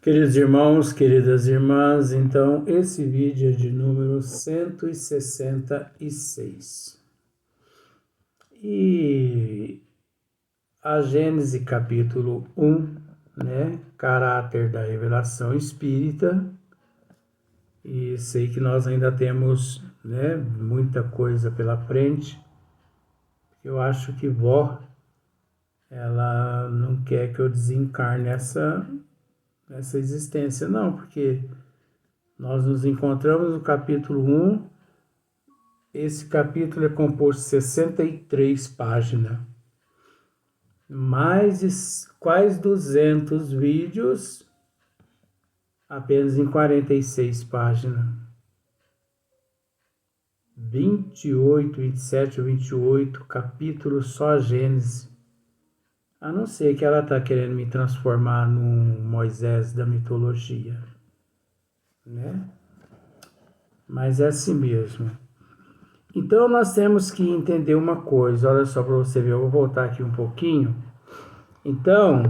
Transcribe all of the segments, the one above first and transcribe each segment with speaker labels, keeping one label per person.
Speaker 1: Queridos irmãos, queridas irmãs, então esse vídeo é de número 166. E a Gênese capítulo 1, né, caráter da revelação espírita. E sei que nós ainda temos, né, muita coisa pela frente. Eu acho que vó, ela não quer que eu desencarne essa existência, não, porque nós nos encontramos no capítulo 1. Esse capítulo é composto de 63 páginas. Mais de quase 200 vídeos, apenas em 46 páginas. 28, 27 ou 28 capítulos só a Gênesis. A não ser que ela está querendo me transformar num Moisés da mitologia, né? Mas é assim mesmo. Então nós temos que entender uma coisa, olha só para você ver, eu vou voltar aqui um pouquinho. Então,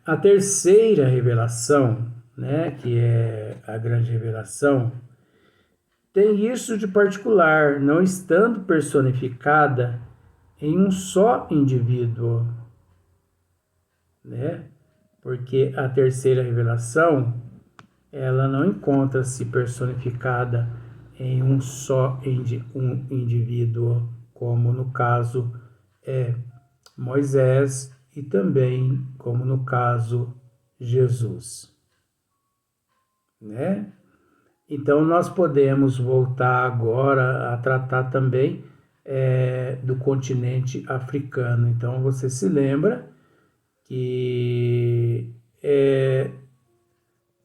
Speaker 1: a terceira revelação, né, que é a grande revelação, tem isso de particular, não estando personificada em um só indivíduo, né? Porque a terceira revelação, ela não encontra-se personificada em um só indivíduo, como no caso é Moisés e também como no caso Jesus, né? Então nós podemos voltar agora a tratar também do continente africano. Então você se lembra que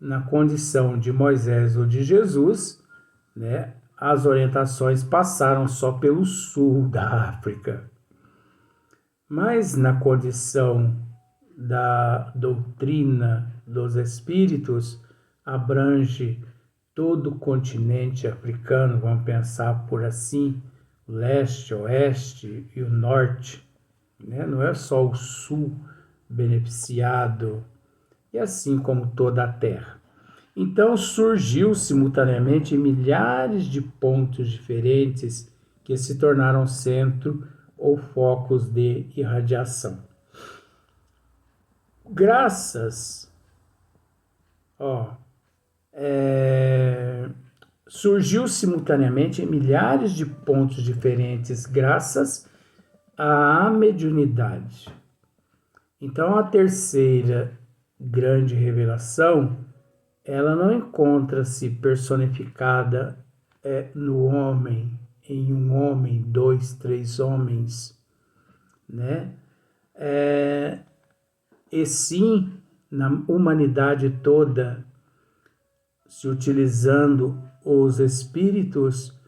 Speaker 1: na condição de Moisés ou de Jesus, né, as orientações passaram só pelo sul da África. Mas na condição da doutrina dos espíritos, abrange todo o continente africano, vamos pensar por assim, o leste, o oeste e o norte, né? Não é só o sul beneficiado, e assim como toda a terra. Então surgiu simultaneamente milhares de pontos diferentes que se tornaram centro ou focos de irradiação. Graças, surgiu simultaneamente em milhares de pontos diferentes, graças à mediunidade. Então, a terceira grande revelação, ela não encontra-se personificada no homem, em um homem, 2, 3 homens, né? E sim na humanidade toda, se utilizando os espíritos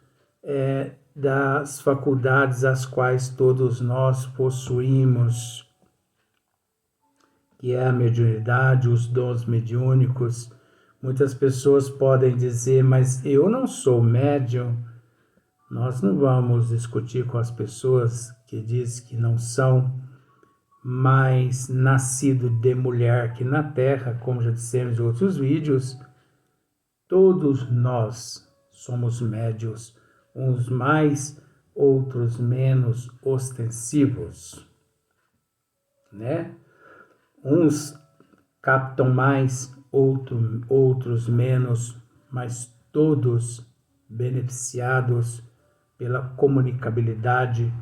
Speaker 1: das faculdades as quais todos nós possuímos, que é a mediunidade, os dons mediúnicos. Muitas pessoas podem dizer, mas eu não sou médium. Nós não vamos discutir com as pessoas que dizem que não são, mas nascido de mulher aqui na Terra, como já dissemos em outros vídeos, todos nós somos médios, uns mais, outros menos ostensivos, né? Uns captam mais, outros menos, mas todos beneficiados pela comunicabilidade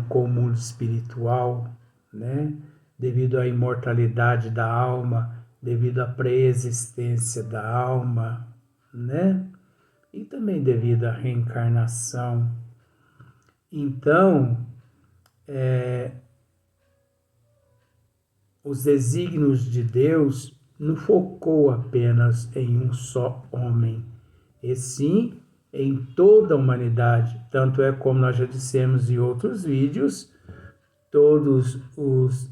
Speaker 1: com o mundo espiritual, né? Devido à imortalidade da alma, devido à preexistência da alma, né? E também devido à reencarnação. Então, os desígnios de Deus não focou apenas em um só homem, e sim em toda a humanidade. Tanto é, como nós já dissemos em outros vídeos, todos os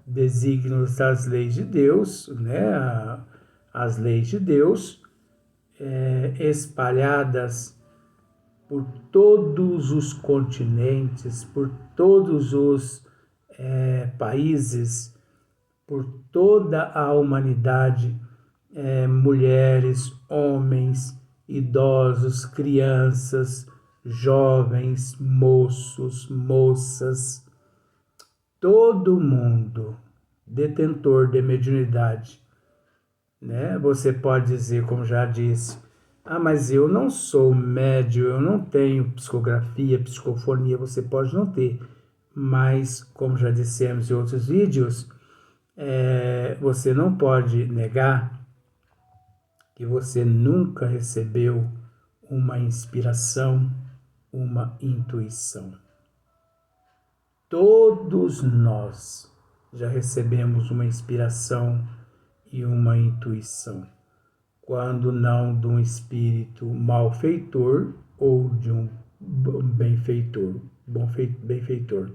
Speaker 1: desígnios das leis de Deus, né, as leis de Deus, espalhadas por todos os continentes, por todos os países, por toda a humanidade, mulheres, homens, idosos, crianças, jovens, moços, moças, todo mundo detentor de mediunidade, né? Você pode dizer, como já disse, mas eu não sou médium, eu não tenho psicografia, psicofonia. Você pode não ter, mas como já dissemos em outros vídeos, você não pode negar que você nunca recebeu uma inspiração, uma intuição. Todos nós já recebemos uma inspiração e uma intuição, quando não de um espírito malfeitor ou de um benfeitor, benfeitor.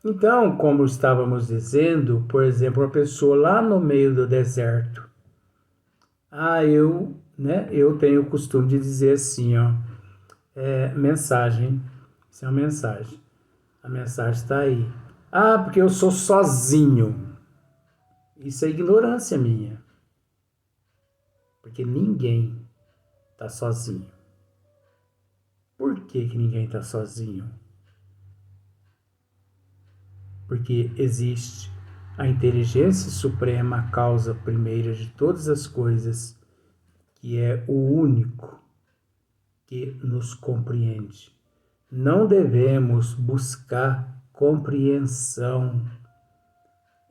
Speaker 1: Então, como estávamos dizendo, por exemplo, uma pessoa lá no meio do deserto, eu tenho o costume de dizer assim, mensagem, isso é uma mensagem, a mensagem está aí. Porque eu sou sozinho. Isso é ignorância minha, porque ninguém está sozinho. Por que ninguém está sozinho? Porque existe a inteligência suprema, a causa primeira de todas as coisas, que é o único que nos compreende. Não devemos buscar compreensão,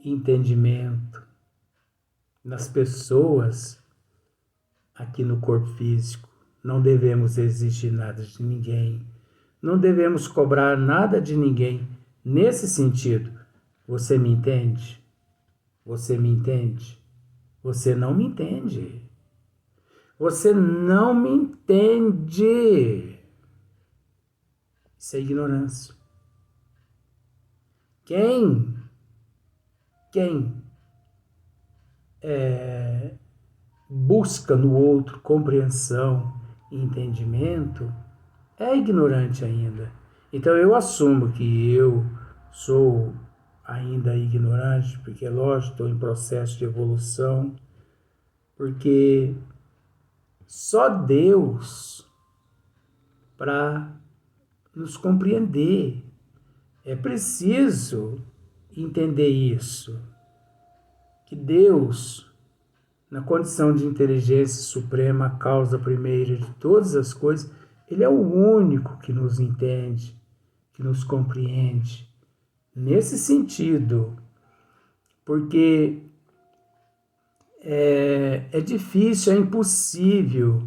Speaker 1: entendimento nas pessoas aqui no corpo físico. Não devemos exigir nada de ninguém. Não devemos cobrar nada de ninguém. Nesse sentido, você me entende? Você me entende? Você não me entende. Você não me entende. Isso é ignorância. Quem busca no outro compreensão e entendimento é ignorante ainda. Então eu assumo que eu sou ainda ignorante, porque é lógico, estou em processo de evolução, porque só Deus para nos compreender. É preciso entender isso, que Deus, na condição de inteligência suprema, a causa primeira de todas as coisas, Ele é o único que nos entende, que nos compreende. Nesse sentido, porque é difícil, é impossível,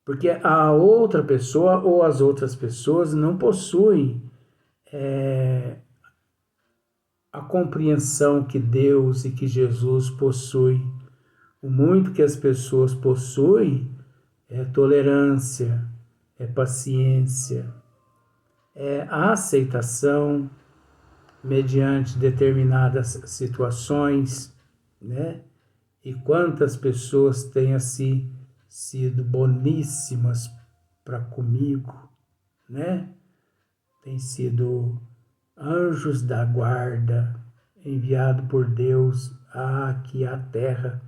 Speaker 1: porque a outra pessoa ou as outras pessoas não possuem a compreensão que Deus e que Jesus possuem. O muito que as pessoas possuem é tolerância, é paciência, é a aceitação mediante determinadas situações, né? E quantas pessoas têm assim sido boníssimas para comigo, né? Tem sido anjos da guarda, enviado por Deus aqui à terra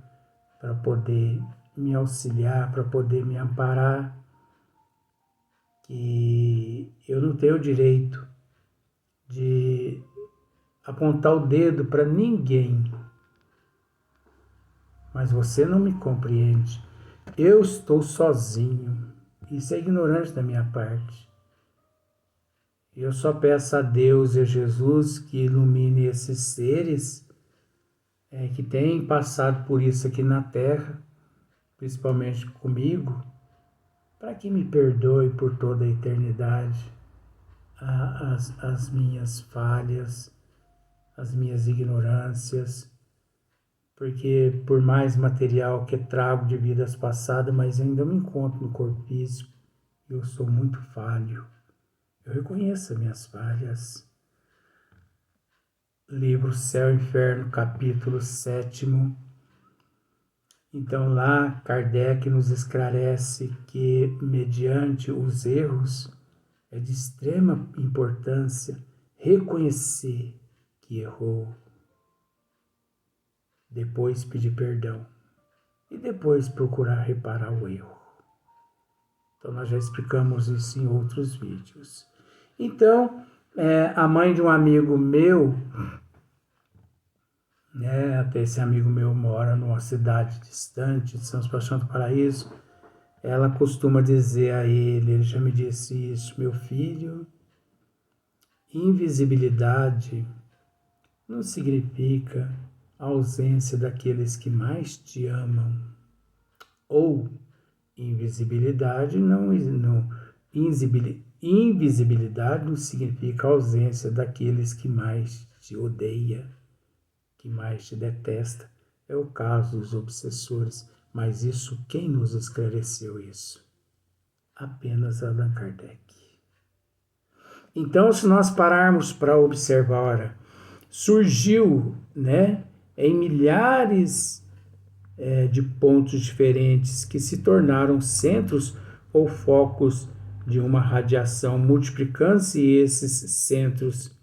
Speaker 1: para poder me auxiliar, para poder me amparar, que eu não tenho o direito de apontar o dedo para ninguém, mas você não me compreende. Eu estou sozinho. Isso é ignorante da minha parte. Eu só peço a Deus e a Jesus que ilumine esses seres que têm passado por isso aqui na Terra, principalmente comigo, para que me perdoe por toda a eternidade as minhas falhas, as minhas ignorâncias, porque por mais material que trago de vidas passadas, mas ainda me encontro no corpo físico, eu sou muito falho. Eu reconheço as minhas falhas. Livro Céu e Inferno, capítulo 7º. Então lá Kardec nos esclarece que mediante os erros é de extrema importância reconhecer que errou. depois pedir perdão e depois procurar reparar o erro. Então, nós já explicamos isso em outros vídeos. Então, a mãe de um amigo meu, até esse amigo meu mora numa cidade distante de São Sebastião do Paraíso, ela costuma dizer a ele já me disse isso: meu filho, invisibilidade não significa a ausência daqueles que mais te amam. Ou invisibilidade invisibilidade não significa a ausência daqueles que mais te odeia, que mais te detesta. É o caso dos obsessores, mas isso, quem nos esclareceu isso? Apenas Allan Kardec. Então, se nós pararmos para observar, surgiu, em milhares de pontos diferentes que se tornaram centros ou focos de uma radiação, multiplicando-se esses centros,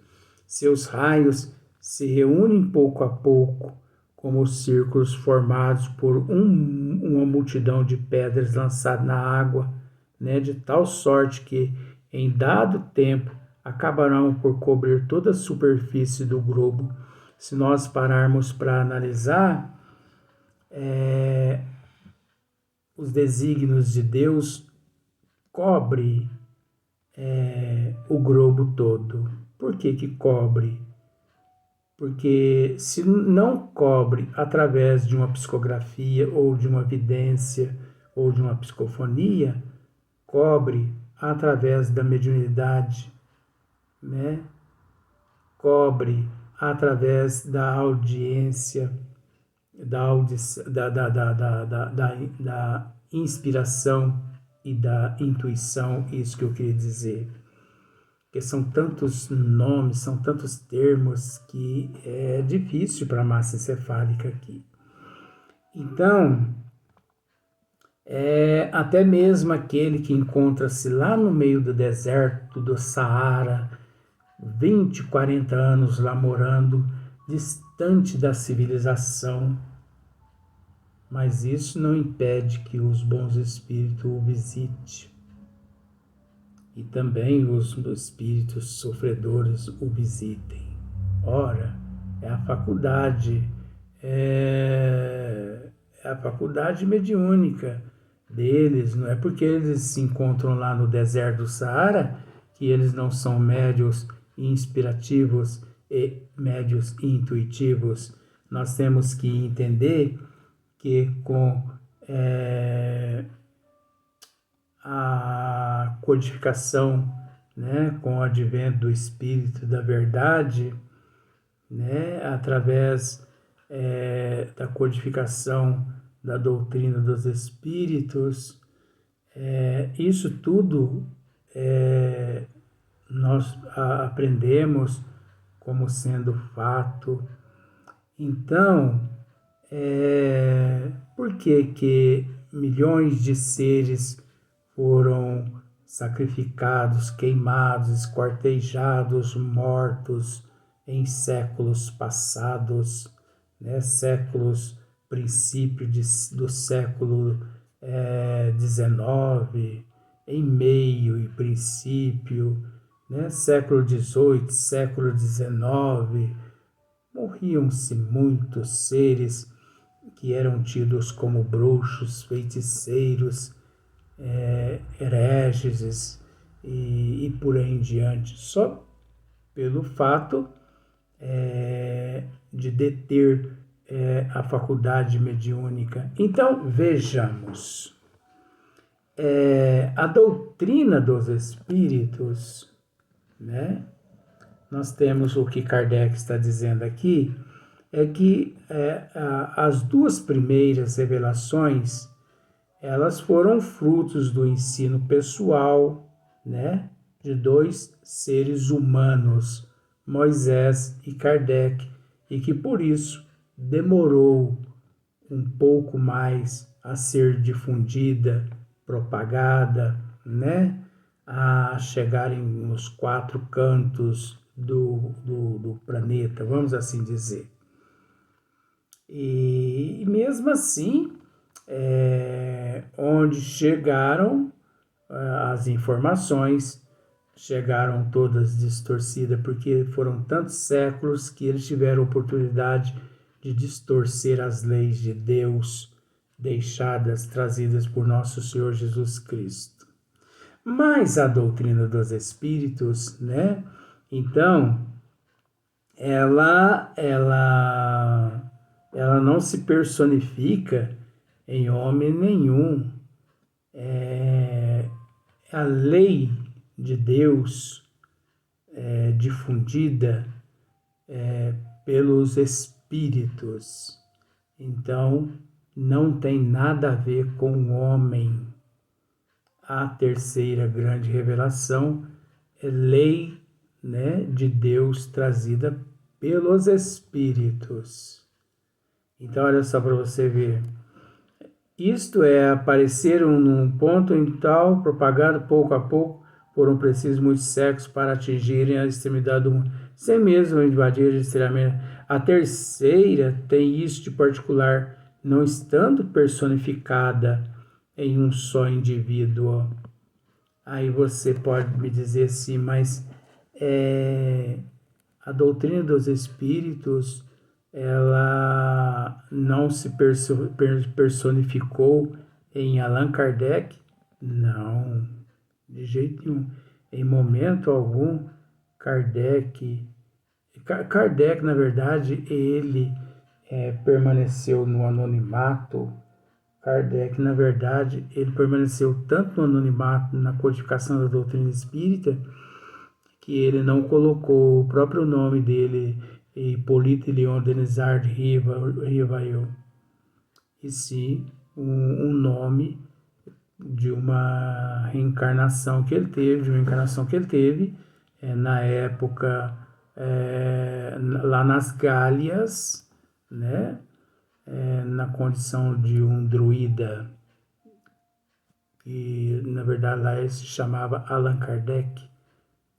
Speaker 1: seus raios se reúnem pouco a pouco, como círculos formados por uma multidão de pedras lançadas na água, de tal sorte que, em dado tempo, acabarão por cobrir toda a superfície do globo. Se nós pararmos para analisar, os desígnios de Deus cobre o globo todo. Por que cobre? Porque se não cobre através de uma psicografia ou de uma vidência ou de uma psicofonia, cobre através da mediunidade, cobre através da audiência, da inspiração e da intuição, isso que eu queria dizer. Porque são tantos nomes, são tantos termos que é difícil para a massa encefálica aqui. Então, até mesmo aquele que encontra-se lá no meio do deserto do Saara, 20, 40 anos lá morando, distante da civilização, mas isso não impede que os bons espíritos o visitem. E também os espíritos sofredores o visitem. Ora, é a faculdade mediúnica deles. Não é porque eles se encontram lá no deserto do Saara que eles não são médios inspirativos e médios intuitivos. Nós temos que entender que com a codificação, com o advento do Espírito da Verdade, através da codificação da doutrina dos Espíritos, isso tudo nós aprendemos como sendo fato. Então, por que milhões de seres foram sacrificados, queimados, esquartejados, mortos em séculos passados, séculos, princípio do século XIX, em meio e princípio, século XVIII, século XIX, morriam-se muitos seres que eram tidos como bruxos, feiticeiros, hereges e por aí em diante, só pelo fato de deter a faculdade mediúnica. Então, vejamos, a doutrina dos espíritos, nós temos o que Kardec está dizendo aqui, é que as duas primeiras revelações, elas foram frutos do ensino pessoal, de dois seres humanos, Moisés e Kardec, e que por isso demorou um pouco mais a ser difundida, propagada, a chegarem nos quatro cantos do planeta, vamos assim dizer. E mesmo assim, onde chegaram as informações, chegaram todas distorcidas, porque foram tantos séculos que eles tiveram oportunidade de distorcer as leis de Deus deixadas, trazidas por nosso Senhor Jesus Cristo. Mas a doutrina dos espíritos, né? Então, ela não se personifica em homem nenhum. A lei de Deus difundida pelos espíritos. Então, não tem nada a ver com o homem. A terceira grande revelação é lei, né, de Deus trazida pelos espíritos. Então, olha só para você ver. Isto é, apareceram num ponto em tal, propagado pouco a pouco, foram precisos muitos séculos para atingirem a extremidade do mundo, sem mesmo invadir extremamente. A terceira tem isso de particular, não estando personificada em um só indivíduo. Aí você pode me dizer assim, mas a doutrina dos espíritos, ela não se personificou em Allan Kardec? Não, de jeito nenhum. Em momento algum, Kardec, na verdade, ele permaneceu no anonimato. Kardec, na verdade, ele permaneceu tanto no anonimato na codificação da doutrina espírita, que ele não colocou o próprio nome dele, Hippolyte Léon Denisard Rivail, e sim um nome de uma reencarnação que ele teve, na época, lá nas Gálias, né? Na condição de um druida, que na verdade lá ele se chamava Allan Kardec,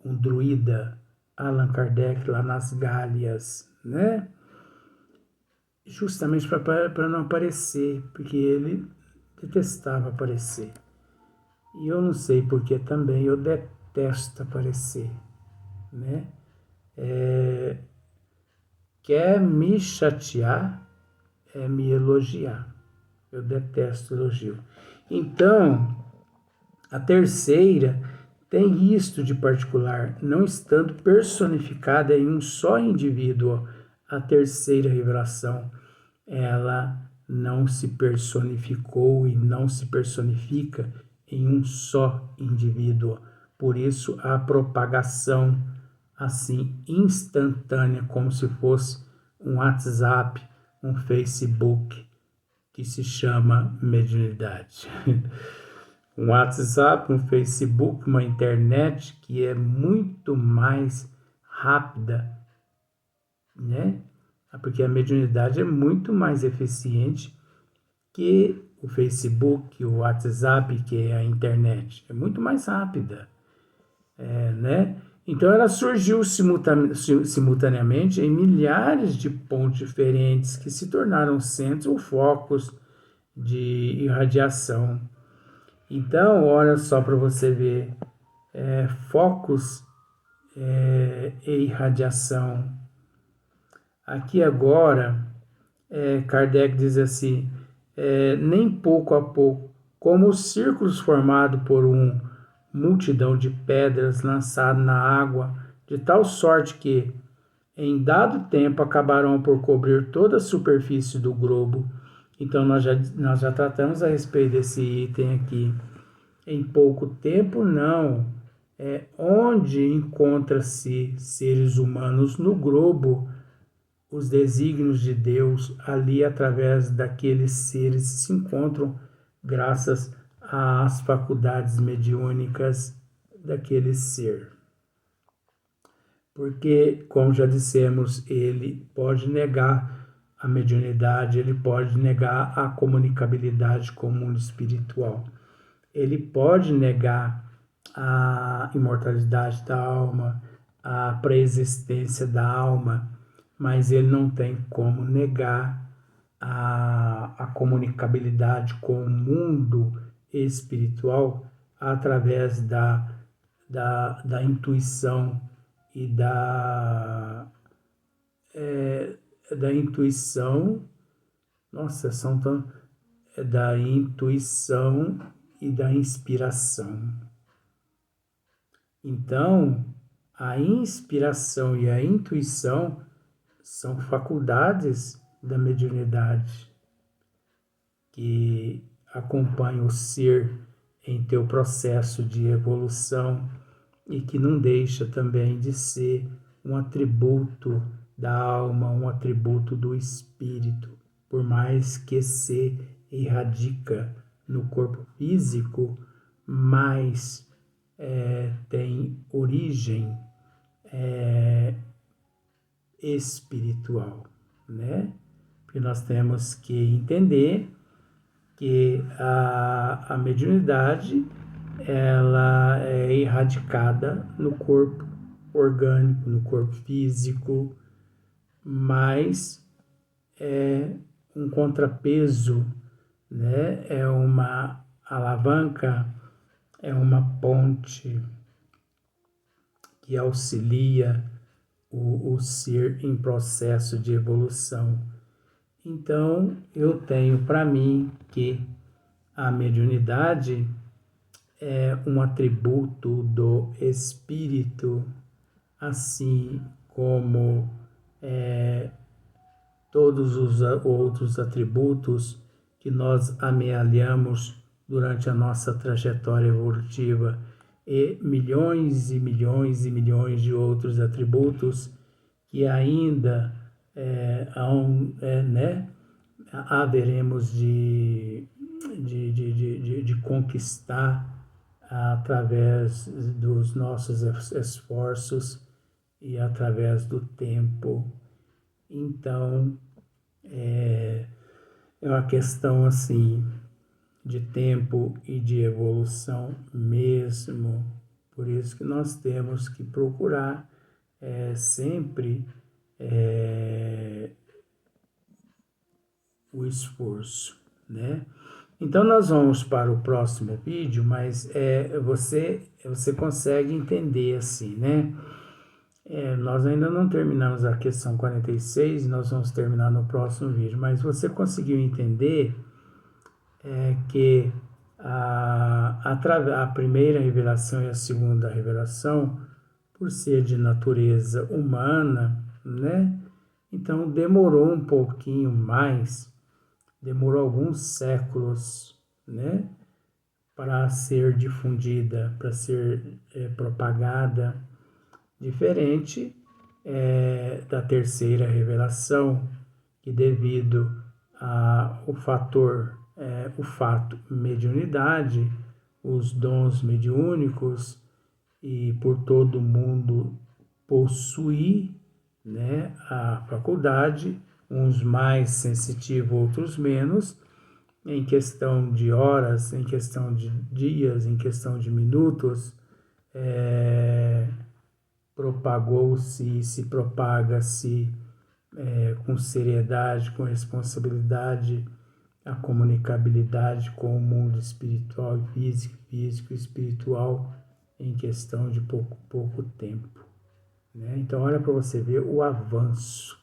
Speaker 1: um druida, Allan Kardec, lá nas Gálias, né? Justamente para não aparecer, porque ele detestava aparecer. E eu não sei porque também eu detesto aparecer, né? Quer me chatear, é me elogiar. Eu detesto elogio. Então, a terceira tem isto de particular, não estando personificada em um só indivíduo. A terceira revelação, ela não se personificou e não se personifica em um só indivíduo. Por isso, a propagação assim instantânea, como se fosse um WhatsApp, um Facebook, que se chama mediunidade. Um WhatsApp, um Facebook, uma internet que é muito mais rápida, né? Porque a mediunidade é muito mais eficiente que o Facebook, o WhatsApp, que é a internet. É muito mais rápida, né? Então ela surgiu simultaneamente em milhares de pontos diferentes que se tornaram centros ou focos de irradiação. Então, olha só para você ver, focos e irradiação. Aqui agora, Kardec diz assim, nem pouco a pouco, como os círculos formados por uma multidão de pedras lançadas na água, de tal sorte que, em dado tempo, acabarão por cobrir toda a superfície do globo. Então, nós já tratamos a respeito desse item aqui. Em pouco tempo, não. Onde encontra-se seres humanos no globo, os desígnios de Deus, ali através daqueles seres se encontram graças às faculdades mediúnicas daquele ser. Porque, como já dissemos, ele pode negar a mediunidade, ele pode negar a comunicabilidade com o mundo espiritual. Ele pode negar a imortalidade da alma, a preexistência da alma, mas ele não tem como negar a comunicabilidade com o mundo espiritual através da intuição e da intuição, nossa, da intuição e da inspiração. Então, a inspiração e a intuição são faculdades da mediunidade que acompanham o ser em teu processo de evolução e que não deixa também de ser um atributo da alma, um atributo do espírito, por mais que se irradica no corpo físico, mas tem origem espiritual, né? Porque nós temos que entender que a mediunidade ela é erradicada no corpo orgânico, no corpo físico, mas é um contrapeso, né? É uma alavanca, é uma ponte que auxilia o ser em processo de evolução. Então, eu tenho para mim que a mediunidade é um atributo do espírito, assim como todos os outros atributos que nós amealhamos durante a nossa trajetória evolutiva e milhões e milhões e milhões de outros atributos que ainda haveremos de conquistar através dos nossos esforços e através do tempo. Então, é uma questão assim de tempo e de evolução mesmo. Por isso que nós temos que procurar sempre o esforço, né? Então nós vamos para o próximo vídeo, mas você consegue entender assim, né? Nós ainda não terminamos a questão 46, nós vamos terminar no próximo vídeo, mas você conseguiu entender que a primeira revelação e a segunda revelação, por ser de natureza humana, né? Então demorou um pouquinho mais, demorou alguns séculos, né? Para ser difundida, para ser propagada, diferente da terceira revelação, que devido ao o fato mediunidade, os dons mediúnicos e por todo mundo possuir, né, a faculdade, uns mais sensitivos, outros menos, em questão de horas, em questão de dias, em questão de minutos, propagou-se, se propaga-se com seriedade, com responsabilidade, a comunicabilidade com o mundo espiritual e físico e espiritual em questão de pouco tempo, né? Então olha para você ver o avanço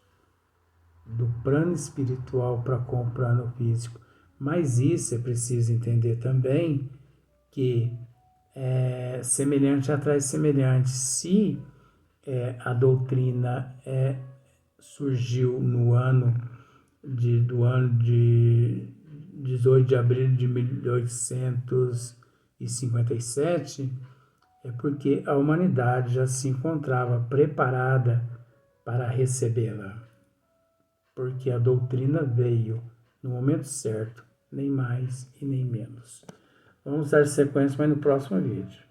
Speaker 1: do plano espiritual para com o plano físico. Mas isso é preciso entender também que semelhante atrai semelhante. Se a doutrina surgiu no ano de 18 de abril de 1857, é porque a humanidade já se encontrava preparada para recebê-la, porque a doutrina veio no momento certo, nem mais e nem menos. Vamos dar sequência, mas no próximo vídeo.